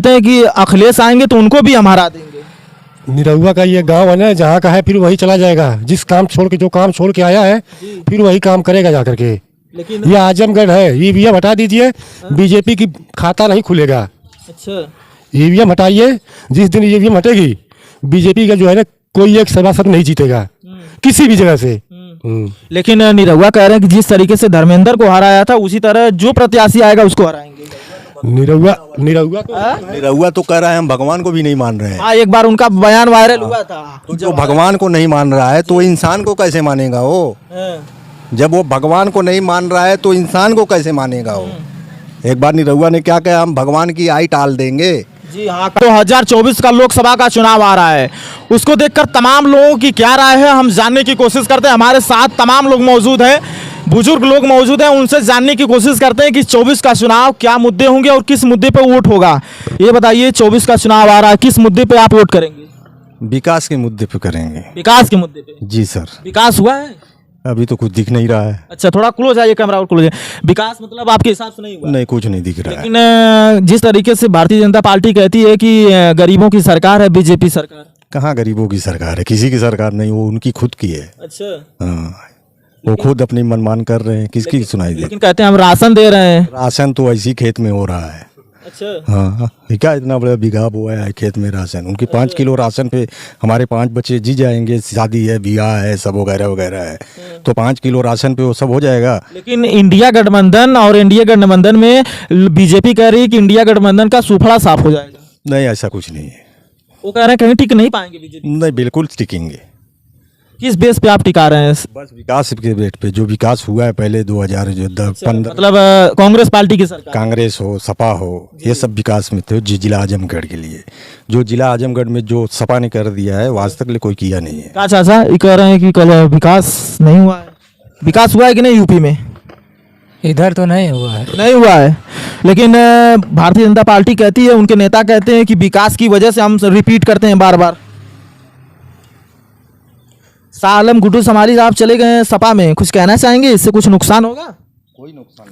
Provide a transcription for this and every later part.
हैं कि अखिलेश आएंगे तो उनको भी हम हरा देंगे। निरहुआ का ये गांव है ना, जहाँ का है फिर वही चला जाएगा। जिस काम छोड़ के, जो काम छोड़ के आया है फिर वही काम करेगा जा करके। लेकिन ये आजमगढ़ है, ईवीएम हटा दीजिए, बीजेपी की खाता नहीं खुलेगा। अच्छा, ईवीएम हटाइए, जिस दिन ईवीएम हटेगी बीजेपी का जो है ना कोई एक सभासद नहीं जीतेगा किसी भी जगह से। लेकिन निरहुआ कह रहे हैं कि जिस तरीके से धर्मेंद्र को हराया था उसी तरह जो प्रत्याशी आएगा उसको हराएंगे। निरहुआ तो कह रहा है हम भगवान को भी नहीं मान रहे हैं। हाँ, एक बार उनका बयान वायरल हुआ था। तो जो भगवान को नहीं मान रहा है तो इंसान को कैसे मानेगा वो? जब वो भगवान को नहीं मान रहा है तो इंसान को कैसे मानेगा वो? एक बार निरहुआ ने क्या कहा, हम भगवान की आई टाल देंगे। जी हाँ, 2024 का लोकसभा का चुनाव आ रहा है, उसको देखकर तमाम लोगों की क्या राय है हम जानने की कोशिश करते हैं। हमारे साथ तमाम लोग मौजूद हैं, बुजुर्ग लोग मौजूद हैं, उनसे जानने की कोशिश करते हैं कि 24 का चुनाव क्या मुद्दे होंगे और किस मुद्दे पे वोट होगा। ये बताइए, 24 का चुनाव आ रहा है, किस मुद्दे पे आप वोट करेंगे? विकास के मुद्दे पे करेंगे। विकास के मुद्दे पे? जी सर। विकास हुआ है? अभी तो कुछ दिख नहीं रहा है। अच्छा, थोड़ा क्लोज आइए, कैमरा और क्लोज। विकास मतलब आपके हिसाब से नहीं हुआ? नहीं, कुछ नहीं दिख रहा है। लेकिन जिस तरीके से भारतीय जनता पार्टी कहती है कि गरीबों की सरकार है बीजेपी सरकार। कहाँ गरीबों की सरकार है? किसी की सरकार नहीं, वो उनकी खुद की है। अच्छा। हाँ, वो खुद अपनी मनमान कर रहे हैं, किसकी सुनाई दे? लेकिन कहते हैं हम राशन दे रहे हैं। राशन तो ऐसी खेत में हो रहा है। अच्छा। हाँ, क्या इतना बड़ा बिघा बोया है खेत में राशन? उनके 5 किलो राशन पे हमारे 5 बच्चे जी जाएंगे। शादी है, ब्याह है, सब वगैरह वगैरह है, तो 5 किलो राशन पे वो सब हो जाएगा। लेकिन इंडिया गठबंधन और एनडीए गठबंधन में बीजेपी कह रही है कि इंडिया गठबंधन का सूफड़ा साफ हो जाएगा। नहीं, ऐसा कुछ नहीं है। वो कह रहे हैं कहीं टिक नहीं पाएंगे बीजेपी। नहीं, बिल्कुल टिकेंगे। किस बेस पे आप टिका रहे हैं? बस विकास के बेट पे, जो विकास हुआ है पहले 2015। मतलब कांग्रेस पार्टी की सरकार, कांग्रेस हो, सपा हो, ये सब विकास में थे। जिला आजमगढ़ के लिए जो जिला आजमगढ़ में जो सपा ने कर दिया है, वो आज तक कोई किया नहीं है। क्या चाचा ये कह रहे हैं कि कल विकास नहीं हुआ है? विकास हुआ है कि नहीं यूपी में? इधर तो नहीं हुआ है। नहीं हुआ है, लेकिन भारतीय जनता पार्टी कहती है, उनके नेता कहते हैं कि विकास की वजह से हम रिपीट करते हैं बार बार। शाह आलम गुड्डू समाली साहब चले गए हैं सपा में, कुछ कहना चाहेंगे? इससे कुछ नुकसान होगा? कोई नुकसान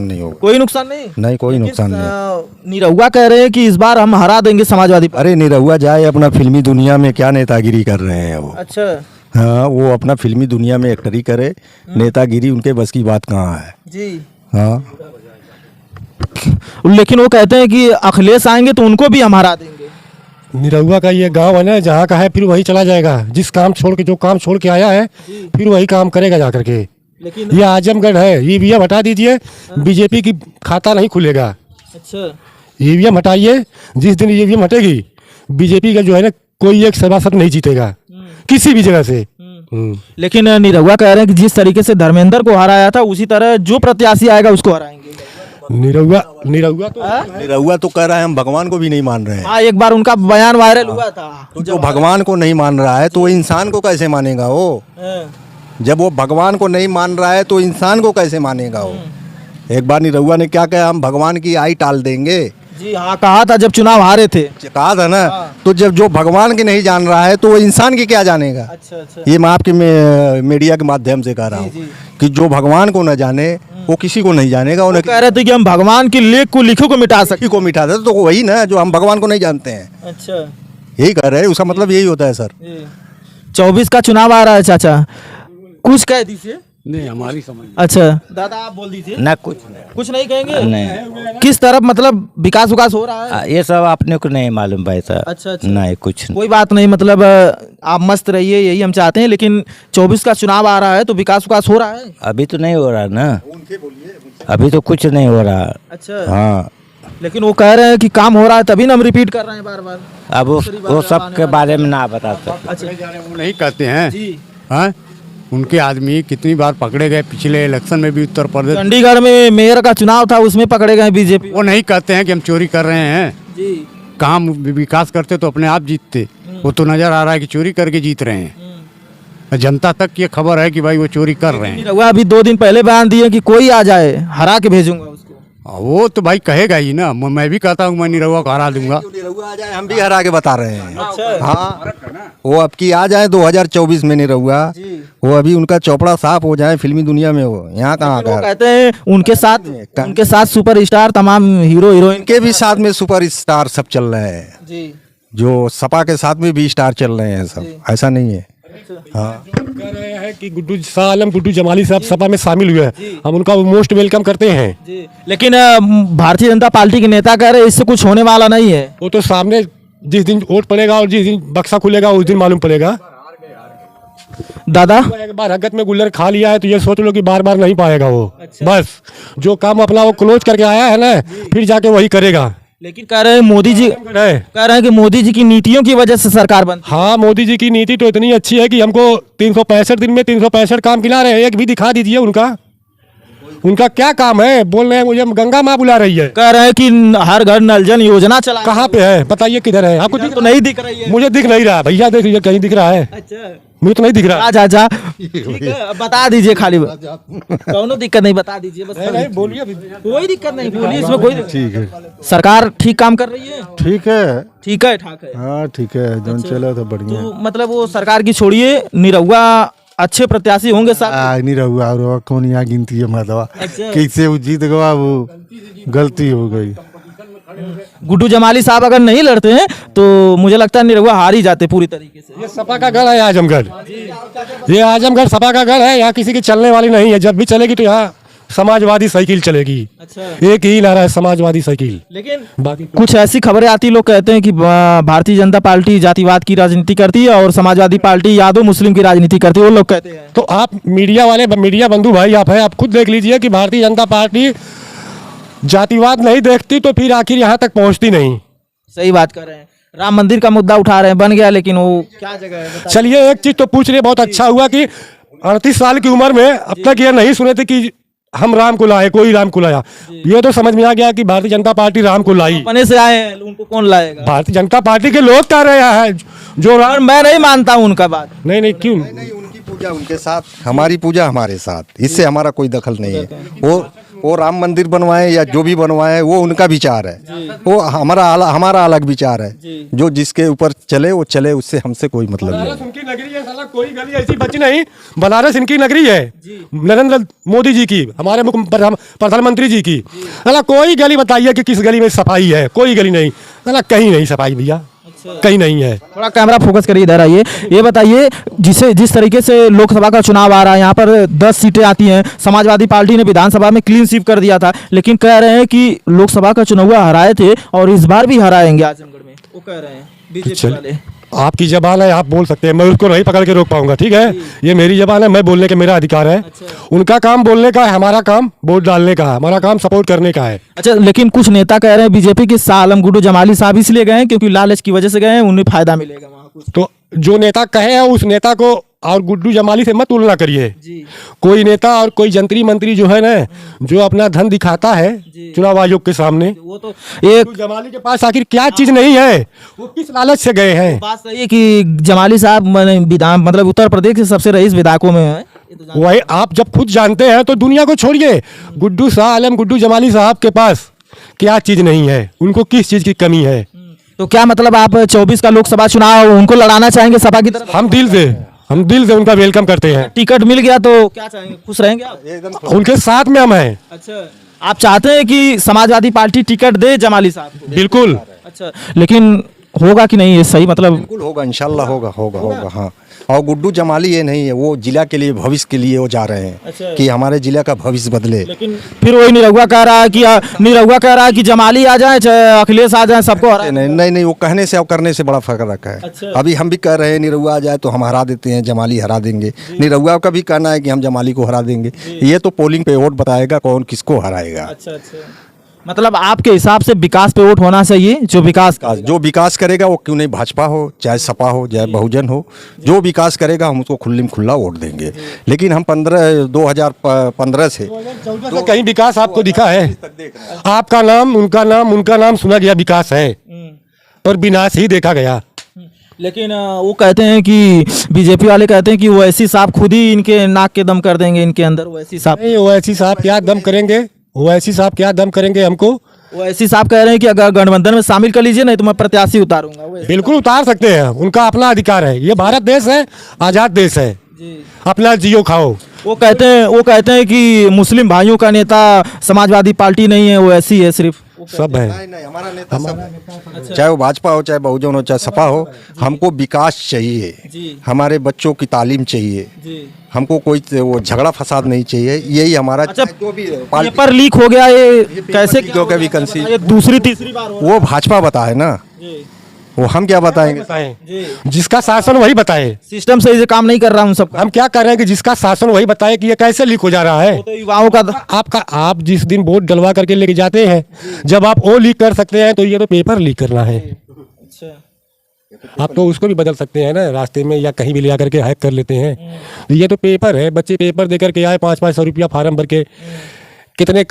नहीं होगा। कोई नुकसान नहीं? नहीं, कोई नुकसान नहीं। निरहुआ कह रहे हैं कि इस बार हम हरा देंगे समाजवादी पार्टी। अरे निरहुआ जाए अपना फिल्मी दुनिया में, क्या नेतागिरी कर रहे हैं वो। अच्छा। हाँ, वो अपना फिल्मी दुनिया में एक्टरी करे, नेतागिरी उनके बस की बात कहाँ है जी। हाँ, लेकिन वो कहते हैं कि अखिलेश आएंगे तो उनको भी हम हरा देंगे। निरहुआ का ये गांव है ना, जहाँ का है फिर वही चला जाएगा। जिस काम छोड़ के, जो काम छोड़ के आया है फिर वही काम करेगा जा करके। लेकिन ये आजमगढ़ है, ईवीएम हटा दीजिए, बीजेपी की खाता नहीं खुलेगा। अच्छा, ईवीएम हटाइए, जिस दिन ईवीएम हटेगी बीजेपी का जो है ना कोई एक सभासद नहीं जीतेगा किसी भी जगह से। लेकिन निरहुआ कह रहे हैं कि जिस तरीके से धर्मेंद्र को हराया था उसी तरह जो प्रत्याशी आएगा उसको हराएंगे। निरहुआ तो कह रहा है हम भगवान को भी नहीं मान रहे हैं। हाँ, एक बार उनका बयान वायरल हुआ था। तो जो भगवान को नहीं मान रहा है तो वो इंसान को कैसे मानेगा वो? जब वो भगवान को नहीं मान रहा है तो इंसान को कैसे मानेगा वो? एक बार निरहुआ ने क्या कहा, हम भगवान की आई टाल देंगे। जी हाँ, कहा था जब चुनाव हारे थे। कहा था ना। तो जब जो भगवान की नहीं जान रहा है तो वो इंसान की क्या जानेगा? अच्छा। ये मैं आपके मीडिया के माध्यम से कह रहा हूँ कि जो भगवान को न जाने वो किसी को नहीं जानेगा। वो कह रहे थे कि हम भगवान की लेख को लिखो को मिटा सकते, को मिटा दे, तो वही ना जो हम भगवान को नहीं जानते हैं। अच्छा, यही कह रहे हैं, उसका मतलब यही होता है सर। 24 का चुनाव आ रहा है चाचा, कुछ कह दीजिए। नहीं, हमारी समझ। अच्छा दादा, आप बोल दीजिए ना, कुछ नहीं कहेंगे? नहीं। किस तरफ मतलब विकास हो रहा है? ये सब आपने को नहीं मालूम भाई साहब। अच्छा। नहीं, कुछ नहीं। कोई बात नहीं, मतलब आप मस्त रहिए, यही हम चाहते हैं। लेकिन 24 का चुनाव आ रहा है तो विकास हो रहा है? अभी तो नहीं हो रहा ना, अभी तो कुछ नहीं हो रहा। अच्छा। हाँ, लेकिन वो कह रहे हैं कि काम हो रहा है, तभी ना हम रिपीट कर रहे हैं बार बार। अब वो सब के बारे में ना बता सकते। अच्छा, वो नहीं कहते हैं जी। हाँ, उनके आदमी कितनी बार पकड़े गए, पिछले इलेक्शन में भी उत्तर प्रदेश चंडीगढ़ में मेयर का चुनाव था, उसमें पकड़े गए बीजेपी। वो नहीं कहते हैं कि हम चोरी कर रहे हैं जी। काम विकास करते तो अपने आप जीतते। वो तो नजर आ रहा है कि चोरी करके जीत रहे हैं। जनता तक ये खबर है कि भाई वो चोरी कर रहे हैं। निरहुआ अभी 2 दिन पहले बयान दिए कि कोई आ जाए हरा के भेजूंगा उसको। वो तो भाई कहेगा ही ना, मैं भी कहता हूँ मैं निरहुआ को हरा दूंगा। निरहुआ आ जाए, हम भी हरा के बता रहे हैं। अच्छा। हाँ। वो अब की आ जाए 2024 में नहीं रहूँगा, वो अभी उनका चौपड़ा साफ हो जाए फिल्मी दुनिया में, वो यहाँ कहाँ वो का। कहते हैं उनके साथ सुपरस्टार तमाम हीरो हीरोइन इनके भी साथ में सुपर स्टार सब चल रहे हैं, जी जो सपा के साथ में भी स्टार चल रहे हैं सब, ऐसा नहीं है। हाँ, कह रहे हैं कि गुड्डू शाह आलम गुड्डू जमाली साहब सपा में शामिल हुए हैं, हम उनका मोस्ट वेलकम करते हैं। जी लेकिन भारतीय जनता पार्टी के नेता कह रहे हैं इससे कुछ होने वाला नहीं है। वो तो सामने जिस दिन वोट पड़ेगा और जिस दिन बक्सा खुलेगा उस दिन मालूम पड़ेगा। दादा एक बार हगत में गुल्लर खा लिया है तो ये सोच लो कि बार बार नहीं पाएगा वो। बस जो काम अपना वो क्लोज करके आया है ना, फिर जाके वही करेगा। लेकिन कह रहे हैं मोदी जी कह रहे हैं कि मोदी जी की नीतियों की वजह से सरकार बन। हाँ, मोदी जी की नीति तो इतनी अच्छी है कि हमको 365 दिन में 365 काम खिला रहे हैं। एक भी दिखा दीजिए उनका क्या काम है। बोल रहे हैं मुझे गंगा माँ बुला रही है, कह रहे हैं कि हर घर नल जल योजना चला। कहाँ पे है बताइए, किधर है? आपको तो नहीं दिख रही है। मुझे दिख नहीं रहा भैया, देख लीजिए कहीं दिख रहा है? अच्छा मुझे तो नहीं दिख रहा। अच्छा ठीक है, अब बता दीजिए खाली कौनो दिक्कत नहीं, बता दीजिए बस। नहीं बोलिए, कोई दिक्कत नहीं, बोलिए इसमें कोई ठीक है। सरकार ठीक काम कर रही है, ठीक है, ठीक है ठाक है। हाँ ठीक है, जौन चला तो बढ़िया। तो मतलब वो सरकार की छोड़िए, निरहुआ अच्छे प्रत्याशी होंगे साहब। नहीं रहूँ और कौन यहाँ गिनती है माधवा, अच्छा। कैसे वो जीत गया, वो गलती हो गई। गुड्डू जमाली साहब अगर नहीं लड़ते हैं तो मुझे लगता है निरहुआ हार ही जाते पूरी तरीके से। ये सपा का गढ़ है आजमगढ़, ये आजमगढ़ सपा का गढ़ है। यहाँ किसी की चलने वाली नहीं है, जब भी चलेगी तो यहाँ समाजवादी साइकिल चलेगी। अच्छा। एक ही नारा है, समाजवादी साइकिल। लेकिन बाकी कुछ ऐसी खबरें आती, लोग कहते हैं कि भारतीय जनता पार्टी जातिवाद की राजनीति करती है और समाजवादी पार्टी यादव मुस्लिम की राजनीति करती है, वो लोग कहते हैं। तो आप मीडिया वाले, मीडिया बंधु भाई आप हैं, आप खुद देख लीजिए कि भारतीय जनता पार्टी जातिवाद नहीं देखती तो फिर आखिर यहाँ तक पहुँचती नहीं। सही बात कर रहे हैं। राम मंदिर का मुद्दा उठा रहे हैं, बन गया, लेकिन वो क्या जगह है बताइए। चलिए एक चीज तो पूछ रहे, बहुत अच्छा हुआ कि 38 साल की उम्र में अब तक ये नहीं सुने थे कि हम राम को लाए, कोई राम को लाया। ये तो समझ में आ गया कि भारतीय जनता पार्टी राम को लाई। अपने से आए हैं, उनको कौन लाएगा? भारतीय जनता पार्टी के लोग कह रहे हैं जो और मैं नहीं मानता हूं उनका बात। नहीं क्यों? नहीं, उनकी पूजा उनके साथ, हमारी पूजा हमारे साथ, इससे हमारा कोई दखल नहीं है। वो राम मंदिर बनवाए या जो भी बनवाए वो उनका विचार है, वो हमारा अलग विचार है। जो जिसके ऊपर चले वो चले, उससे हमसे कोई मतलब नहीं। इनकी नगरी है, साला कोई गली ऐसी बची नहीं। बनारस इनकी नगरी है, नरेंद्र मोदी जी की, हमारे प्रधानमंत्री जी की। साला कोई गली बताइए कि किस गली में सफाई है? कोई गली नहीं, साला कहीं नहीं सफाई भैया, कहीं नहीं है। थोड़ा कैमरा फोकस करिए, इधर आइए। ये बताइए जिस तरीके से लोकसभा का चुनाव आ रहा है, यहाँ पर 10 सीटें आती हैं। समाजवादी पार्टी ने विधानसभा में क्लीन स्वीप कर दिया था, लेकिन कह रहे हैं कि लोकसभा का चुनाव हराए थे और इस बार भी हराएंगे आजमगढ़ में, वो कह रहे हैं बीजेपी वाले। आपकी जबान है, आप बोल सकते हैं, मैं उसको नहीं पकड़ के रोक पाऊंगा। ठीक है, ये मेरी जबान है, मैं बोलने के मेरा अधिकार है। उनका काम बोलने का है, हमारा काम वोट डालने का है, हमारा काम सपोर्ट करने का है। अच्छा, लेकिन कुछ नेता कह रहे हैं बीजेपी के शाह आलम गुड्डू जमाली साहब इसलिए गए हैं क्योंकि लालच की वजह से गए हैं, उन्हें फायदा मिलेगा वहाँ कुछ। तो जो नेता कहे उस नेता को और गुड्डू जमाली से मत तुलना करिए। कोई नेता और कोई जंत्री मंत्री जो है ना, जो अपना धन दिखाता है चुनाव आयोग के सामने, वो तो एक गुड्डू जमाली के पास आखिर क्या चीज नहीं है? वो किस लालच से गए हैं? बात सही है कि जमाली साहब विधान मतलब उत्तर प्रदेश के सबसे रईस विधायकों में है। वही आप जब खुद जानते हैं तो दुनिया को छोड़िए। गुड्डू शाह आलम गुड्डू जमाली साहब के पास क्या चीज नहीं है? उनको किस चीज की कमी है? तो क्या मतलब आप 24 का लोकसभा चुनाव उनको लड़ाना चाहेंगे सपा की तरफ? हम दिल से उनका वेलकम करते हैं। टिकट मिल गया तो क्या चाहेंगे, खुश रहेंगे आप? उनके साथ में हम हैं। अच्छा, आप चाहते हैं कि समाजवादी पार्टी टिकट दे जमाली साहब को? बिल्कुल। अच्छा, लेकिन होगा कि नहीं ये सही मतलब? बिल्कुल होगा, इंशाल्लाह होगा। हाँ, और गुड्डू जमाली ये नहीं है, वो जिला के लिए, भविष्य के लिए वो जा रहे हैं। अच्छा। कि हमारे जिला का भविष्य बदले। लेकिन फिर वही निरहुआ कह रहा है कि जमाली आ जाए चाहे अखिलेश आ जाए, सबको हरा। नहीं, वो कहने से और करने से बड़ा फर्क रखा है। अच्छा। अभी हम भी कह रहे हैं निरहुआ आ जाए तो हम हरा देते हैं, जमाली हरा देंगे। निरहुआ का भी कहना है कि हम जमाली को हरा देंगे। ये तो पोलिंग पे वोट बताएगा कौन किसको हराएगा। अच्छा, मतलब आपके हिसाब से विकास पे वोट होना चाहिए, जो विकास करेगा, वो क्यों नहीं भाजपा हो, चाहे सपा हो, चाहे बहुजन हो, जो विकास करेगा हम उसको खुल्ला वोट देंगे। लेकिन हम 2015 से तो कहीं विकास आपको दिखा है? आपका नाम, उनका नाम सुना गया, विकास है और विनाश ही देखा गया। लेकिन वो कहते हैं कि बीजेपी वाले कहते हैं कि ओवैसी साहब खुद ही इनके नाक के दम कर देंगे, इनके अंदर ओवैसी साहब। नहीं, ओवैसी साहब क्या दम करेंगे? ओवैसी साहब क्या दम करेंगे? हमको वो ऐसी साहब कह रहे हैं कि अगर गठबंधन में शामिल कर लीजिए नहीं तो मैं प्रत्याशी उतारूंगा। वो बिल्कुल उतार सकते हैं, उनका अपना अधिकार है। ये भारत देश है, आज़ाद देश है, अपना जियो खाओ। वो कहते हैं कि मुस्लिम भाइयों का नेता समाजवादी पार्टी नहीं है, वो ऐसी है सिर्फ। सब है। नहीं नहीं, हमारा नेता सब है। चाहे वो भाजपा हो, चाहे बहुजन हो, चाहे सपा हो, हमको विकास चाहिए, हमारे बच्चों की तालीम चाहिए, हमको कोई वो झगड़ा फसाद नहीं चाहिए। यही हमारा अच्छा, जो भी पेपर लीक हो गया, ये कैसे लीक हो गया वैकेंसी? ये दूसरी तीसरी बार हो वो भाजपा बताए ना, वो हम क्या बताएंगे? बताएं, जिसका शासन वही बताए। सिस्टम सही से काम नहीं कर रहा हूँ सबका। हम क्या कर रहे हैं कि जिसका शासन वही बताए कि ये कैसे लीक हो जा रहा है। वो तो युवाओं का आप जिस दिन वोट डलवा करके लेके जाते हैं, जब आप वो लीक कर सकते हैं तो ये तो पेपर लीक करना है। आप तो उसको भी बदल सकते हैं ना, रास्ते में या कहीं भी ले जाकर के हैक कर लेते हैं। ये तो पेपर है, बच्चे पेपर दे करके आए, 500-500 रुपया फार्म भर के, कितने